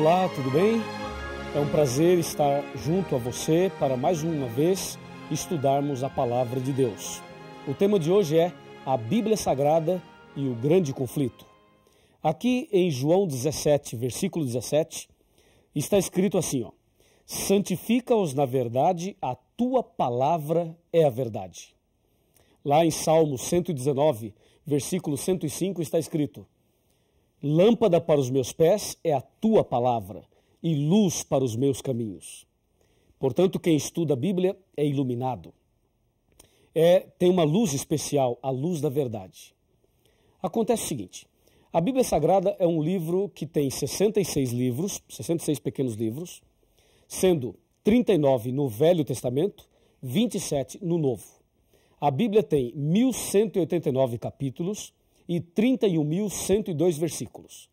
Olá, tudo bem? É um prazer estar junto a você para mais uma vez estudarmos a Palavra de Deus. O tema de hoje é a Bíblia Sagrada e o Grande Conflito. Aqui em João 17, versículo 17, está escrito assim, santifica-os na verdade, a tua palavra é a verdade. Lá em Salmo 119, versículo 105, está escrito, lâmpada para os meus pés é a tua palavra e luz para os meus caminhos. Portanto, quem estuda a Bíblia é iluminado. Tem uma luz especial, a luz da verdade. Acontece o seguinte, a Bíblia Sagrada é um livro que tem 66 livros, 66 pequenos livros, sendo 39 no Velho Testamento, 27 no Novo. A Bíblia tem 1.189 capítulos e 31.102 versículos.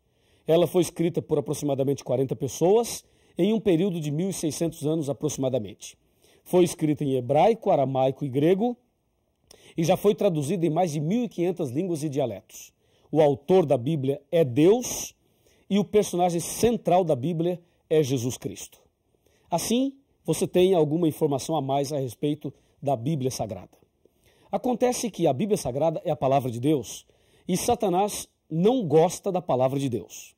Ela foi escrita por aproximadamente 40 pessoas em um período de 1.600 anos aproximadamente. Foi escrita em hebraico, aramaico e grego e já foi traduzida em mais de 1.500 línguas e dialetos. O autor da Bíblia é Deus e o personagem central da Bíblia é Jesus Cristo. Assim, você tem alguma informação a mais a respeito da Bíblia Sagrada. Acontece que a Bíblia Sagrada é a palavra de Deus e Satanás não gosta da palavra de Deus.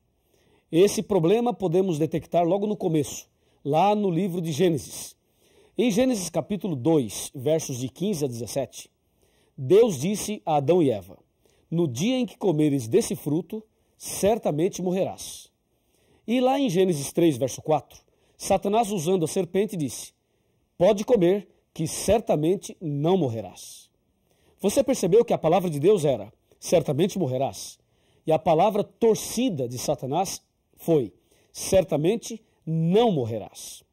Esse problema podemos detectar logo no começo, lá no livro de Gênesis. Em Gênesis capítulo 2, versos de 15 a 17, Deus disse a Adão e Eva, no dia em que comeres desse fruto, certamente morrerás. E lá em Gênesis 3, verso 4, Satanás usando a serpente disse, pode comer, que certamente não morrerás. Você percebeu que a palavra de Deus era, certamente morrerás. E a palavra torcida de Satanás foi, certamente não morrerás.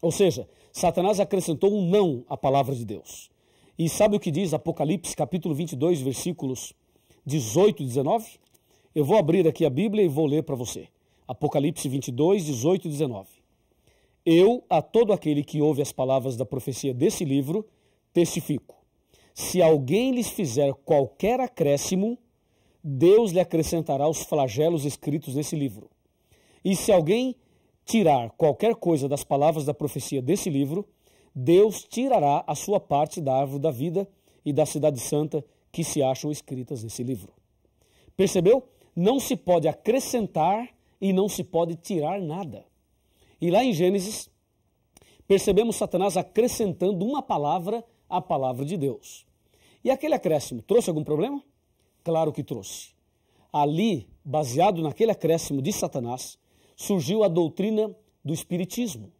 Ou seja, Satanás acrescentou um não à palavra de Deus. E sabe o que diz Apocalipse capítulo 22, versículos 18 e 19? Eu vou abrir aqui a Bíblia e vou ler para você. Apocalipse 22, 18 e 19. Eu, a todo aquele que ouve as palavras da profecia desse livro, testifico. Se alguém lhes fizer qualquer acréscimo, Deus lhe acrescentará os flagelos escritos nesse livro. E se alguém tirar qualquer coisa das palavras da profecia desse livro, Deus tirará a sua parte da árvore da vida e da cidade santa que se acham escritas nesse livro. Percebeu? Não se pode acrescentar e não se pode tirar nada. E lá em Gênesis, percebemos Satanás acrescentando uma palavra à palavra de Deus. E aquele acréscimo trouxe algum problema? Claro que trouxe. Ali, baseado naquele acréscimo de Satanás, surgiu a doutrina do espiritismo,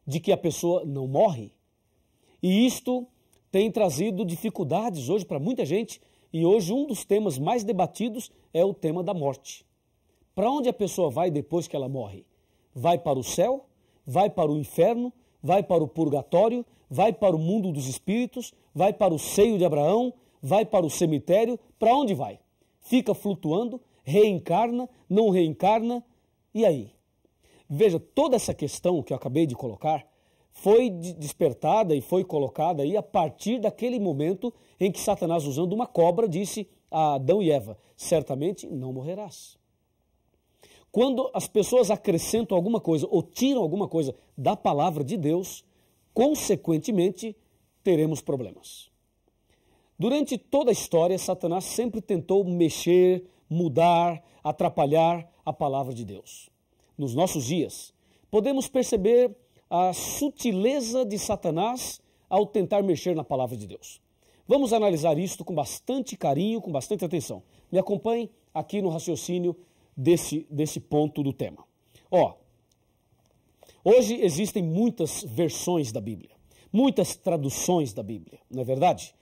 de que a pessoa não morre. E isto tem trazido dificuldades hoje para muita gente, e hoje um dos temas mais debatidos é o tema da morte. Para onde a pessoa vai depois que ela morre? Vai para o céu? Vai para o inferno? Vai para o purgatório? Vai para o mundo dos espíritos? Vai para o seio de Abraão? Vai para o cemitério? Para onde vai? Fica flutuando? Reencarna? Não reencarna? E aí? Veja, toda essa questão que eu acabei de colocar foi despertada e foi colocada aí a partir daquele momento em que Satanás, usando uma cobra, disse a Adão e Eva, certamente não morrerás. Quando as pessoas acrescentam alguma coisa ou tiram alguma coisa da palavra de Deus, consequentemente, teremos problemas. Durante toda a história, Satanás sempre tentou mexer, mudar, atrapalhar a palavra de Deus. Nos nossos dias, podemos perceber a sutileza de Satanás ao tentar mexer na palavra de Deus. Vamos analisar isto com bastante carinho, com bastante atenção. Me acompanhe aqui no raciocínio desse ponto do tema. Hoje existem muitas versões da Bíblia, muitas traduções da Bíblia, não é verdade?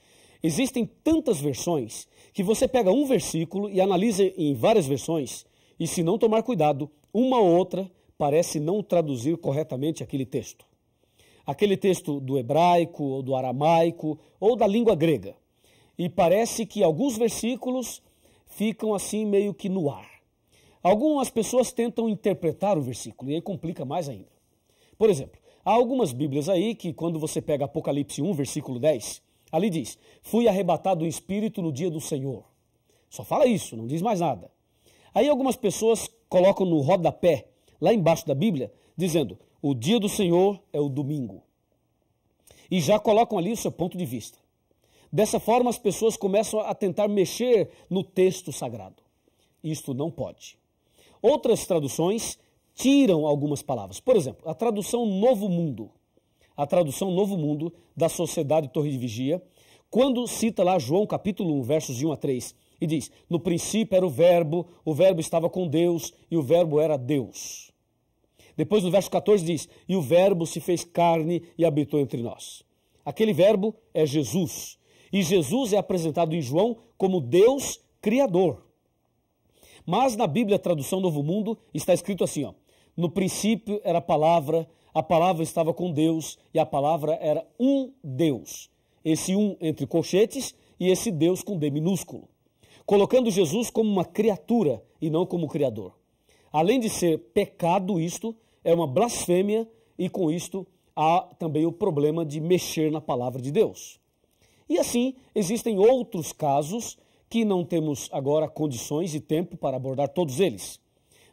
Existem tantas versões que você pega um versículo e analisa em várias versões e, se não tomar cuidado, uma ou outra parece não traduzir corretamente aquele texto. Aquele texto do hebraico, ou do aramaico, ou da língua grega. E parece que alguns versículos ficam assim meio que no ar. Algumas pessoas tentam interpretar o versículo e aí complica mais ainda. Por exemplo, há algumas Bíblias aí que quando você pega Apocalipse 1, versículo 10, ali diz, fui arrebatado do Espírito no dia do Senhor. Só fala isso, não diz mais nada. Aí algumas pessoas colocam no rodapé lá embaixo da Bíblia, dizendo: o dia do Senhor é o domingo. E já colocam ali o seu ponto de vista. Dessa forma, as pessoas começam a tentar mexer no texto sagrado. Isto não pode. Outras traduções tiram algumas palavras. Por exemplo, a tradução Novo Mundo. A tradução Novo Mundo da Sociedade Torre de Vigia, quando cita lá João capítulo 1, versos de 1 a 3, e diz: no princípio era o verbo estava com Deus e o verbo era Deus. Depois no verso 14 diz: e o verbo se fez carne e habitou entre nós. Aquele verbo é Jesus. E Jesus é apresentado em João como Deus Criador. Mas na Bíblia, a tradução Novo Mundo, está escrito assim, ó: no princípio era a palavra estava com Deus e a palavra era um Deus. Esse um entre colchetes e esse Deus com D minúsculo. Colocando Jesus como uma criatura e não como Criador. Além de ser pecado isto, é uma blasfêmia e com isto há também o problema de mexer na palavra de Deus. E assim, existem outros casos que não temos agora condições e tempo para abordar todos eles.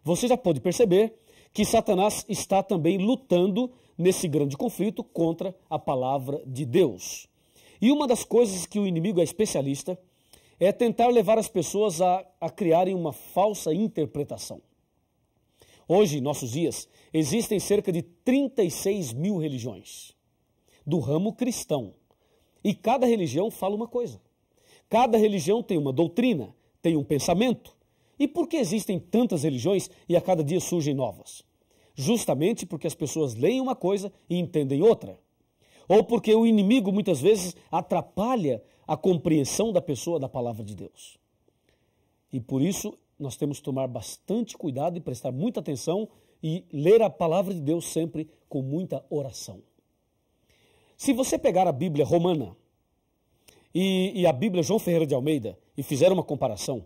Você já pode perceber que Satanás está também lutando nesse grande conflito contra a palavra de Deus. E uma das coisas que o inimigo é especialista é tentar levar as pessoas a criarem uma falsa interpretação. Hoje, em nossos dias, existem cerca de 36 mil religiões do ramo cristão. E cada religião fala uma coisa. Cada religião tem uma doutrina, tem um pensamento. E por que existem tantas religiões e a cada dia surgem novas? Justamente porque as pessoas leem uma coisa e entendem outra. Ou porque o inimigo muitas vezes atrapalha a compreensão da pessoa da palavra de Deus. E por isso nós temos que tomar bastante cuidado e prestar muita atenção e ler a palavra de Deus sempre com muita oração. Se você pegar a Bíblia romana e a Bíblia João Ferreira de Almeida e fizer uma comparação,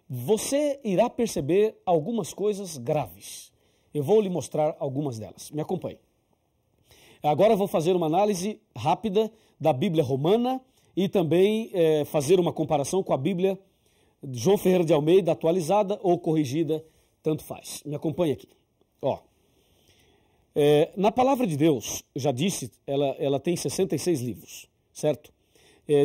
você irá perceber algumas coisas graves. Eu vou lhe mostrar algumas delas. Me acompanhe. Agora eu vou fazer uma análise rápida da Bíblia romana e também fazer uma comparação com a Bíblia João Ferreira de Almeida, atualizada ou corrigida, tanto faz. Me acompanhe aqui. Ó. Na palavra de Deus, já disse, ela tem 66 livros, certo?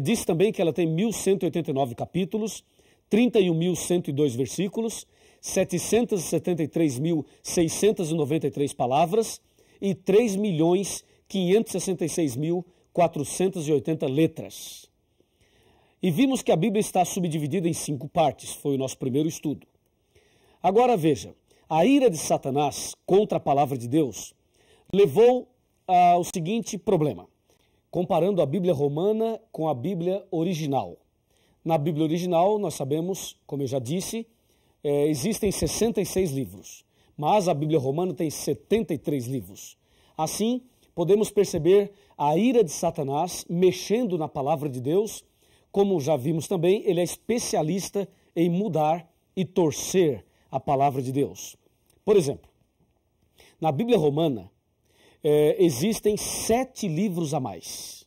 Disse também que ela tem 1.189 capítulos, 31.102 versículos, 773.693 palavras e 3.566.480 letras. E vimos que a Bíblia está subdividida em 5 partes, foi o nosso primeiro estudo. Agora veja, a ira de Satanás contra a palavra de Deus levou ao seguinte problema, comparando a Bíblia romana com a Bíblia original. Na Bíblia original, nós sabemos, como eu já disse, existem 66 livros, mas a Bíblia romana tem 73 livros. Assim, podemos perceber a ira de Satanás mexendo na palavra de Deus. Como já vimos também, ele é especialista em mudar e torcer a palavra de Deus. Por exemplo, na Bíblia romana, existem 7 livros a mais.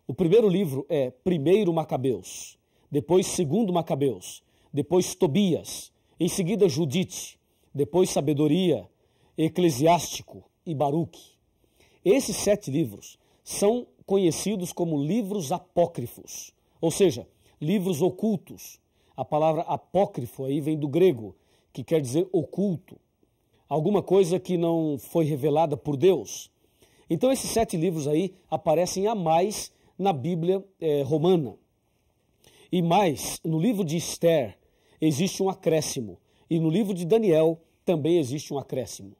O primeiro livro é 1 Macabeus, depois 2 Macabeus, depois Tobias, em seguida Judite, depois Sabedoria, Eclesiástico e Baruque. Esses 7 livros são conhecidos como livros apócrifos, ou seja, livros ocultos. A palavra apócrifo aí vem do grego, que quer dizer oculto. Alguma coisa que não foi revelada por Deus. Então esses 7 livros aí aparecem a mais na Bíblia romana. E mais, no livro de Esther existe um acréscimo. E no livro de Daniel também existe um acréscimo.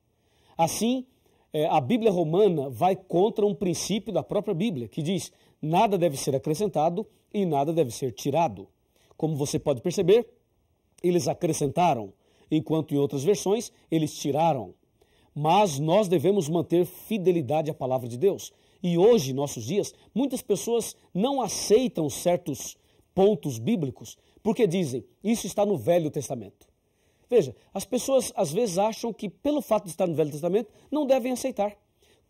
Assim, a Bíblia romana vai contra um princípio da própria Bíblia, que diz: nada deve ser acrescentado e nada deve ser tirado. Como você pode perceber, eles acrescentaram, enquanto em outras versões eles tiraram. Mas nós devemos manter fidelidade à palavra de Deus. E hoje, em nossos dias, muitas pessoas não aceitam certos pontos bíblicos porque dizem: isso está no Velho Testamento. Veja, as pessoas às vezes acham que pelo fato de estar no Velho Testamento não devem aceitar.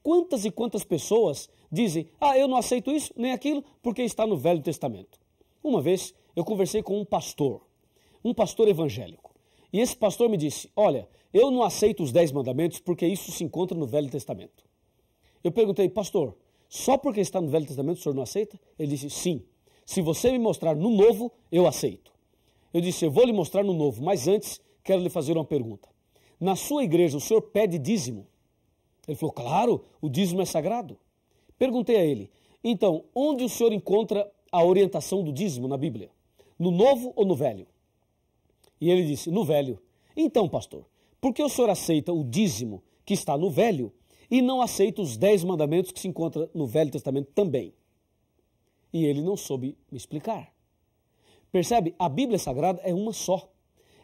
Quantas e quantas pessoas dizem: eu não aceito isso nem aquilo porque está no Velho Testamento. Uma vez eu conversei com um pastor evangélico. E esse pastor me disse, olha, eu não aceito os 10 mandamentos porque isso se encontra no Velho Testamento. Eu perguntei, pastor, só porque está no Velho Testamento o senhor não aceita? Ele disse, sim. Se você me mostrar no Novo, eu aceito. Eu disse, eu vou lhe mostrar no Novo, mas antes quero lhe fazer uma pergunta. Na sua igreja, o senhor pede dízimo? Ele falou, claro, o dízimo é sagrado. Perguntei a ele, então, onde o senhor encontra a orientação do dízimo na Bíblia? No Novo ou no Velho? E ele disse, no Velho. Então, pastor, por que o senhor aceita o dízimo que está no Velho e não aceita os 10 mandamentos que se encontram no Velho Testamento também? E ele não soube me explicar. Percebe? A Bíblia Sagrada é uma só.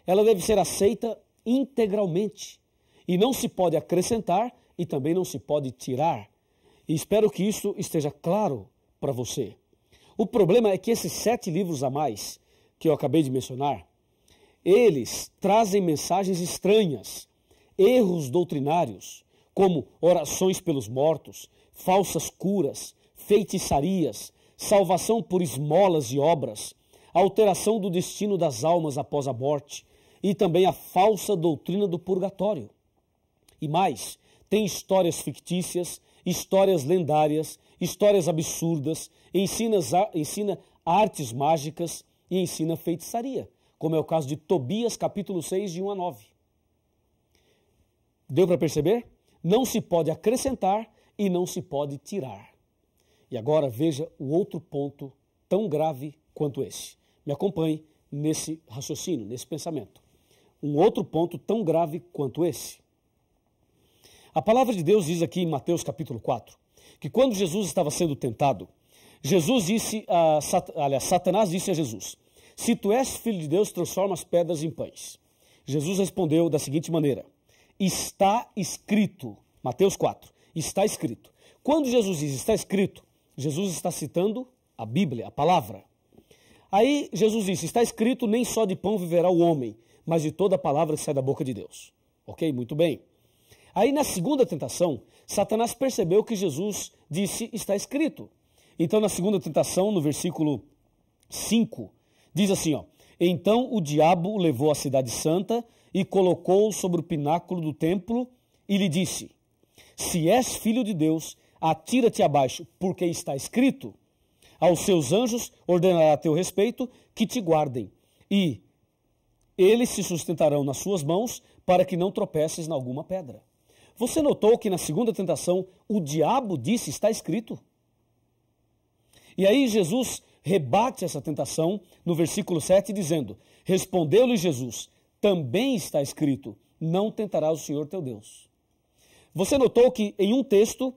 Ela deve ser aceita integralmente. E não se pode acrescentar e também não se pode tirar. E espero que isso esteja claro para você. O problema é que esses 7 livros a mais que eu acabei de mencionar, eles trazem mensagens estranhas, erros doutrinários, como orações pelos mortos, falsas curas, feitiçarias, salvação por esmolas e obras, alteração do destino das almas após a morte e também a falsa doutrina do purgatório. E mais, tem histórias fictícias, histórias lendárias, histórias absurdas, ensina artes mágicas e ensina feitiçaria, como é o caso de Tobias, capítulo 6, de 1 a 9. Deu para perceber? Não se pode acrescentar e não se pode tirar. E agora veja o outro ponto tão grave quanto esse. Me acompanhe nesse raciocínio, nesse pensamento. Um outro ponto tão grave quanto esse. A palavra de Deus diz aqui em Mateus capítulo 4, que quando Jesus estava sendo tentado, Satanás disse a Jesus, se tu és filho de Deus, transforma as pedras em pães. Jesus respondeu da seguinte maneira, está escrito, Mateus 4, está escrito. Quando Jesus diz está escrito, Jesus está citando a Bíblia, a palavra. Aí Jesus disse, está escrito, nem só de pão viverá o homem, mas de toda a palavra que sai da boca de Deus. Ok? Muito bem. Aí na segunda tentação, Satanás percebeu que Jesus disse, está escrito. Então na segunda tentação, no versículo 5, diz assim, ó, então o diabo levou a cidade santa e colocou-o sobre o pináculo do templo e lhe disse, se és filho de Deus, atira-te abaixo, porque está escrito, aos seus anjos ordenará a teu respeito que te guardem, e eles se sustentarão nas suas mãos para que não tropeces em alguma pedra. Você notou que na segunda tentação o diabo disse, está escrito? E aí Jesus rebate essa tentação no versículo 7 dizendo, respondeu-lhe Jesus, também está escrito, não tentarás o Senhor teu Deus. Você notou que em um texto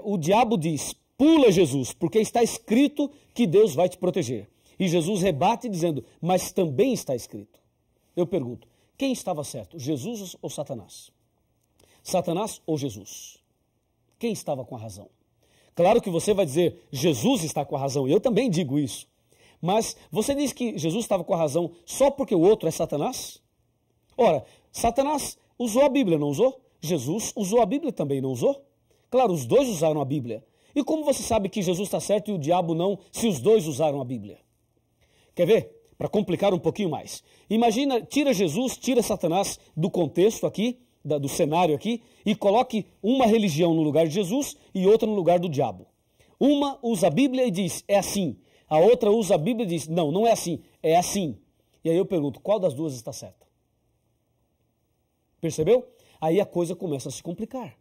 o diabo diz, pula Jesus, porque está escrito que Deus vai te proteger. E Jesus rebate dizendo, mas também está escrito. Eu pergunto, quem estava certo, Jesus ou Satanás? Satanás ou Jesus? Quem estava com a razão? Claro que você vai dizer, Jesus está com a razão, e eu também digo isso. Mas você diz que Jesus estava com a razão só porque o outro é Satanás? Ora, Satanás usou a Bíblia, não usou? Jesus usou a Bíblia também, não usou? Claro, os dois usaram a Bíblia. E como você sabe que Jesus está certo e o diabo não, se os dois usaram a Bíblia? Quer ver? Para complicar um pouquinho mais. Imagina, tira Jesus, tira Satanás do contexto aqui, do cenário aqui, e coloque uma religião no lugar de Jesus e outra no lugar do diabo. Uma usa a Bíblia e diz, é assim. A outra usa a Bíblia e diz, não, não é assim, é assim. E aí eu pergunto, qual das duas está certa? Percebeu? Aí a coisa começa a se complicar.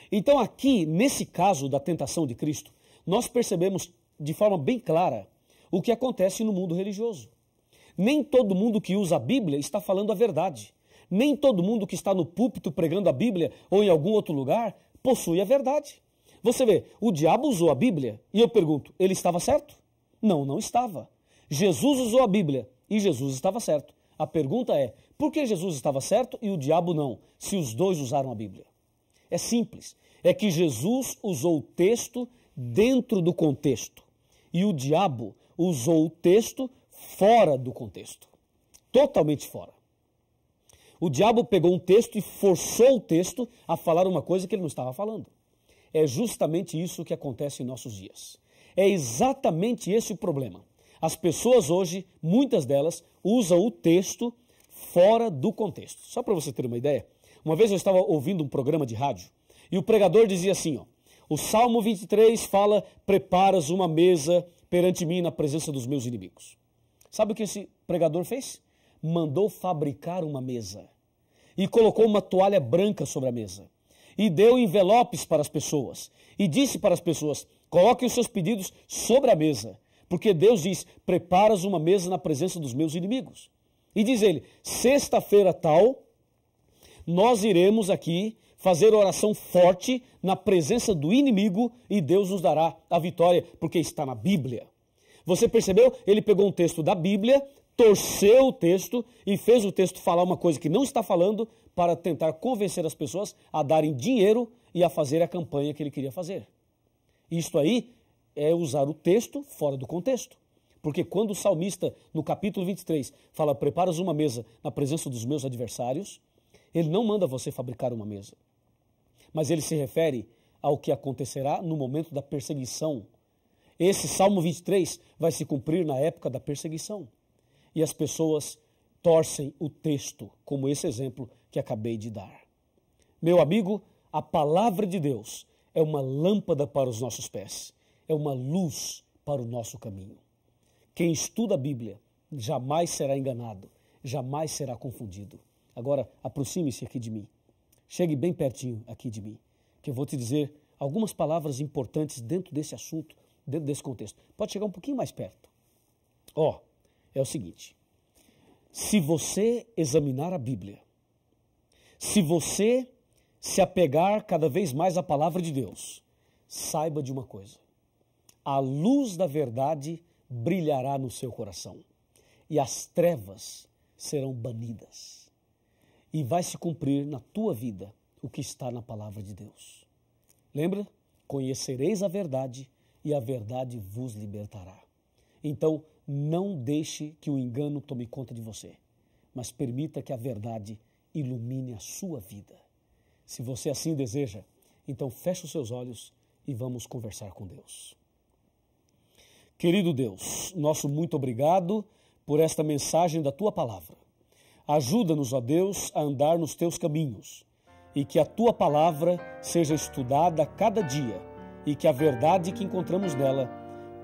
Então aqui, nesse caso da tentação de Cristo, nós percebemos de forma bem clara o que acontece no mundo religioso. Nem todo mundo que usa a Bíblia está falando a verdade. Nem todo mundo que está no púlpito pregando a Bíblia ou em algum outro lugar possui a verdade. Você vê, o diabo usou a Bíblia e eu pergunto, ele estava certo? Não, não estava. Jesus usou a Bíblia e Jesus estava certo. A pergunta é, por que Jesus estava certo e o diabo não, se os dois usaram a Bíblia? É simples, é que Jesus usou o texto dentro do contexto e o diabo usou o texto fora do contexto, totalmente fora. O diabo pegou um texto e forçou o texto a falar uma coisa que ele não estava falando. É justamente isso que acontece em nossos dias. É exatamente esse o problema. As pessoas hoje, muitas delas, usam o texto fora do contexto. Só para você ter uma ideia, uma vez eu estava ouvindo um programa de rádio e o pregador dizia assim, ó, o Salmo 23 fala, preparas uma mesa perante mim na presença dos meus inimigos. Sabe o que esse pregador fez? Mandou fabricar uma mesa e colocou uma toalha branca sobre a mesa e deu envelopes para as pessoas e disse para as pessoas, coloquem os seus pedidos sobre a mesa, porque Deus diz, preparas uma mesa na presença dos meus inimigos. E diz ele, sexta-feira tal, nós iremos aqui fazer oração forte na presença do inimigo e Deus nos dará a vitória, porque está na Bíblia. Você percebeu? Ele pegou um texto da Bíblia, torceu o texto e fez o texto falar uma coisa que não está falando para tentar convencer as pessoas a darem dinheiro e a fazer a campanha que ele queria fazer. Isto aí é usar o texto fora do contexto. Porque quando o salmista, no capítulo 23, fala, preparas uma mesa na presença dos meus adversários, ele não manda você fabricar uma mesa. Mas ele se refere ao que acontecerá no momento da perseguição. Esse Salmo 23 vai se cumprir na época da perseguição. E as pessoas torcem o texto, como esse exemplo que acabei de dar. Meu amigo, a palavra de Deus é uma lâmpada para os nossos pés, é uma luz para o nosso caminho. Quem estuda a Bíblia jamais será enganado, jamais será confundido. Agora, aproxime-se aqui de mim. Chegue bem pertinho aqui de mim, que eu vou te dizer algumas palavras importantes dentro desse assunto, dentro desse contexto. Pode chegar um pouquinho mais perto. É o seguinte, se você examinar a Bíblia, se você se apegar cada vez mais à palavra de Deus, saiba de uma coisa, a luz da verdade brilhará no seu coração e as trevas serão banidas. E vai se cumprir na tua vida o que está na palavra de Deus. Lembra? Conhecereis a verdade e a verdade vos libertará. Então, não deixe que o engano tome conta de você, mas permita que a verdade ilumine a sua vida. Se você assim deseja, então feche os seus olhos e vamos conversar com Deus. Querido Deus, nosso muito obrigado por esta mensagem da tua palavra. Ajuda-nos, ó Deus, a andar nos teus caminhos e que a tua palavra seja estudada a cada dia e que a verdade que encontramos nela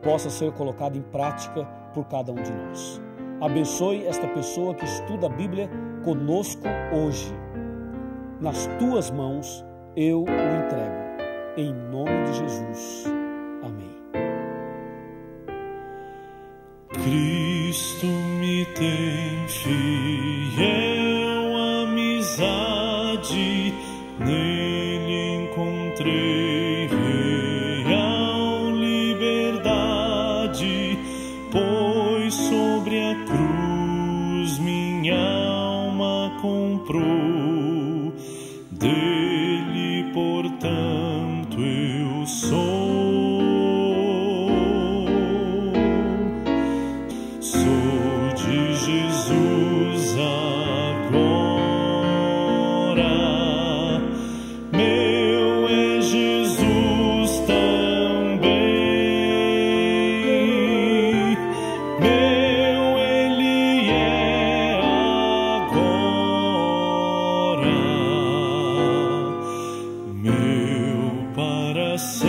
possa ser colocada em prática por cada um de nós. Abençoe esta pessoa que estuda a Bíblia conosco hoje. Nas tuas mãos eu o entrego. Em nome de Jesus. Amém. Cristo me tem fiel amizade, nele encontrei real liberdade, pois sobre a cruz minha alma comprou, dele portanto eu sou. Jesus agora, meu é Jesus também, meu Ele é agora, meu para sempre.